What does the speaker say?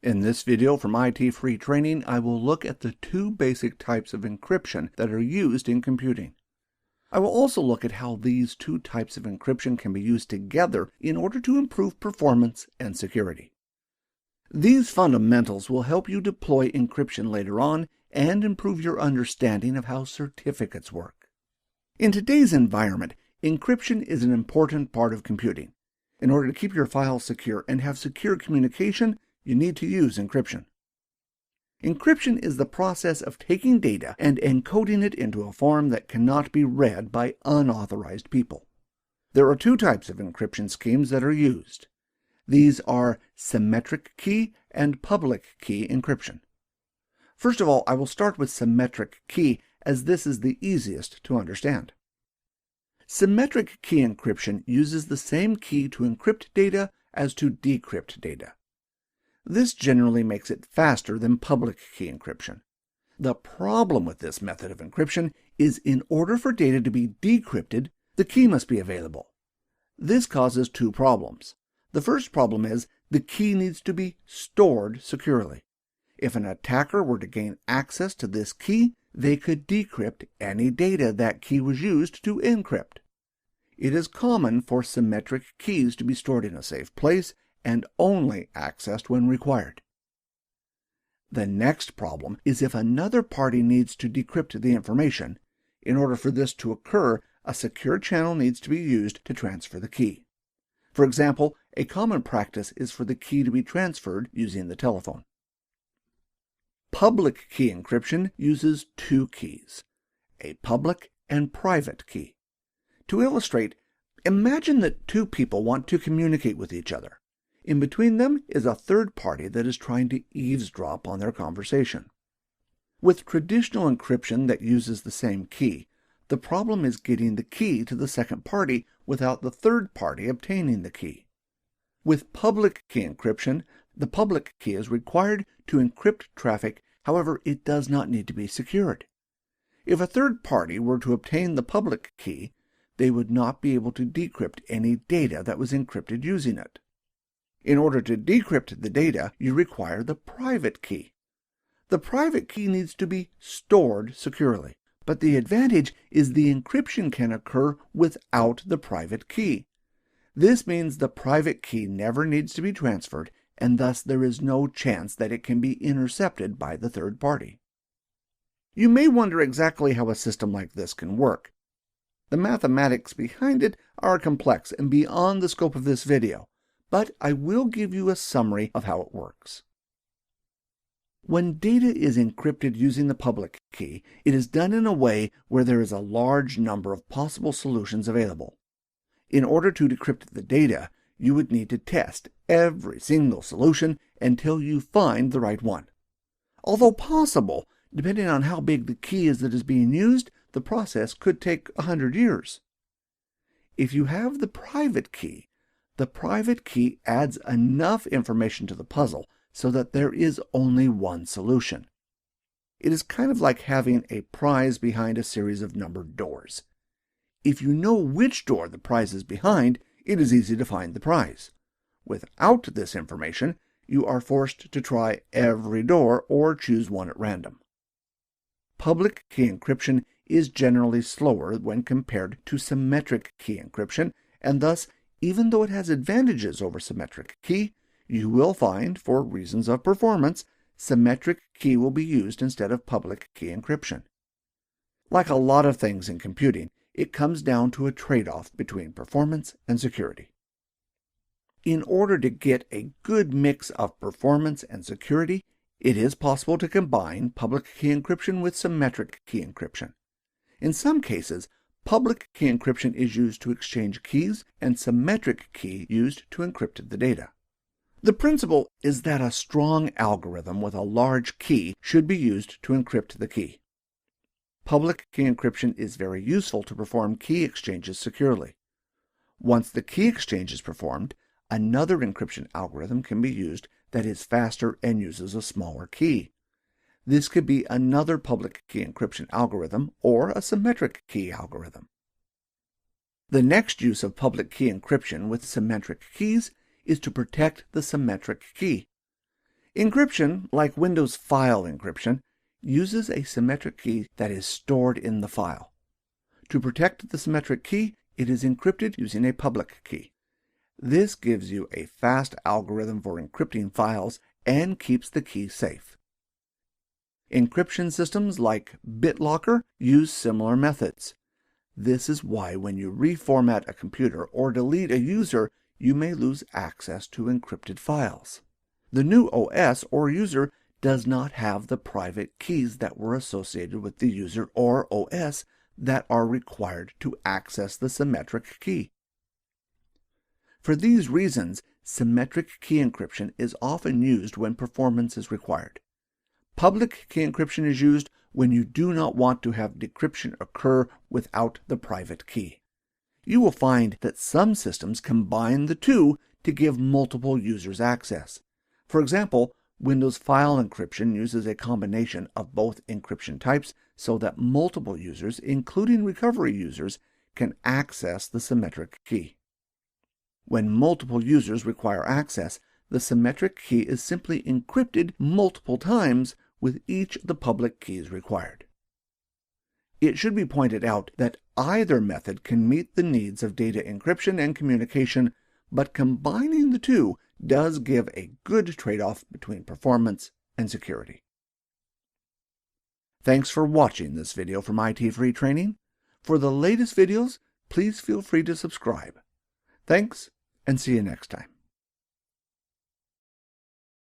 In this video from IT Free Training, I will look at the two basic types of encryption that are used in computing. I will also look at how these two types of encryption can be used together in order to improve performance and security. These fundamentals will help you deploy encryption later on and improve your understanding of how certificates work. In today's environment, encryption is an important part of computing. In order to keep your files secure and have secure communication, you need to use encryption. Encryption is the process of taking data and encoding it into a form that cannot be read by unauthorized people. There are two types of encryption schemes that are used. These are symmetric key and public key encryption. First of all, I will start with symmetric key, as this is the easiest to understand. Symmetric key encryption uses the same key to encrypt data as to decrypt data. This generally makes it faster than public key encryption. The problem with this method of encryption is in order for data to be decrypted, the key must be available. This causes two problems. The first problem is the key needs to be stored securely. If an attacker were to gain access to this key, they could decrypt any data that key was used to encrypt. It is common for symmetric keys to be stored in a safe place and only accessed when required. The next problem is if another party needs to decrypt the information. In order for this to occur, a secure channel needs to be used to transfer the key. For example, a common practice is for the key to be transferred using the telephone. Public key encryption uses two keys, a public and private key. To illustrate, imagine that two people want to communicate with each other. In between them is a third party that is trying to eavesdrop on their conversation. With traditional encryption that uses the same key, the problem is getting the key to the second party without the third party obtaining the key. With public key encryption, the public key is required to encrypt traffic, however, it does not need to be secured. If a third party were to obtain the public key, they would not be able to decrypt any data that was encrypted using it. In order to decrypt the data, you require the private key. The private key needs to be stored securely, but the advantage is the encryption can occur without the private key. This means the private key never needs to be transferred, and thus there is no chance that it can be intercepted by the third party. You may wonder exactly how a system like this can work. The mathematics behind it are complex and beyond the scope of this video, but I will give you a summary of how it works. When data is encrypted using the public key, it is done in a way where there is a large number of possible solutions available. In order to decrypt the data, you would need to test every single solution until you find the right one. Although possible, depending on how big the key is that is being used, the process could take 100 years. If you have the private key adds enough information to the puzzle so that there is only one solution. It is kind of like having a prize behind a series of numbered doors. If you know which door the prize is behind, it is easy to find the prize. Without this information, you are forced to try every door or choose one at random. Public key encryption is generally slower when compared to symmetric key encryption, and thus, even though it has advantages over symmetric key, you will find, for reasons of performance, symmetric key will be used instead of public key encryption. Like a lot of things in computing, it comes down to a trade-off between performance and security. In order to get a good mix of performance and security, it is possible to combine public key encryption with symmetric key encryption. In some cases, public key encryption is used to exchange keys and symmetric key used to encrypt the data. The principle is that a strong algorithm with a large key should be used to encrypt the key. Public key encryption is very useful to perform key exchanges securely. Once the key exchange is performed, another encryption algorithm can be used that is faster and uses a smaller key. This could be another public key encryption algorithm or a symmetric key algorithm. The next use of public key encryption with symmetric keys is to protect the symmetric key. Encryption, like Windows file encryption, uses a symmetric key that is stored in the file. To protect the symmetric key, it is encrypted using a public key. This gives you a fast algorithm for encrypting files and keeps the key safe. Encryption systems like BitLocker use similar methods. This is why when you reformat a computer or delete a user, you may lose access to encrypted files. The new OS or user does not have the private keys that were associated with the user or OS that are required to access the symmetric key. For these reasons, symmetric key encryption is often used when performance is required. Public key encryption is used when you do not want to have decryption occur without the private key. You will find that some systems combine the two to give multiple users access. For example, Windows file encryption uses a combination of both encryption types so that multiple users, including recovery users, can access the symmetric key. When multiple users require access, the symmetric key is simply encrypted multiple times with each of the public keys required. It should be pointed out that either method can meet the needs of data encryption and communication, but combining the two does give a good trade-off between performance and security. Thanks for watching this video from IT Free Training. For the latest videos, please feel free to subscribe. Thanks, and see you next time.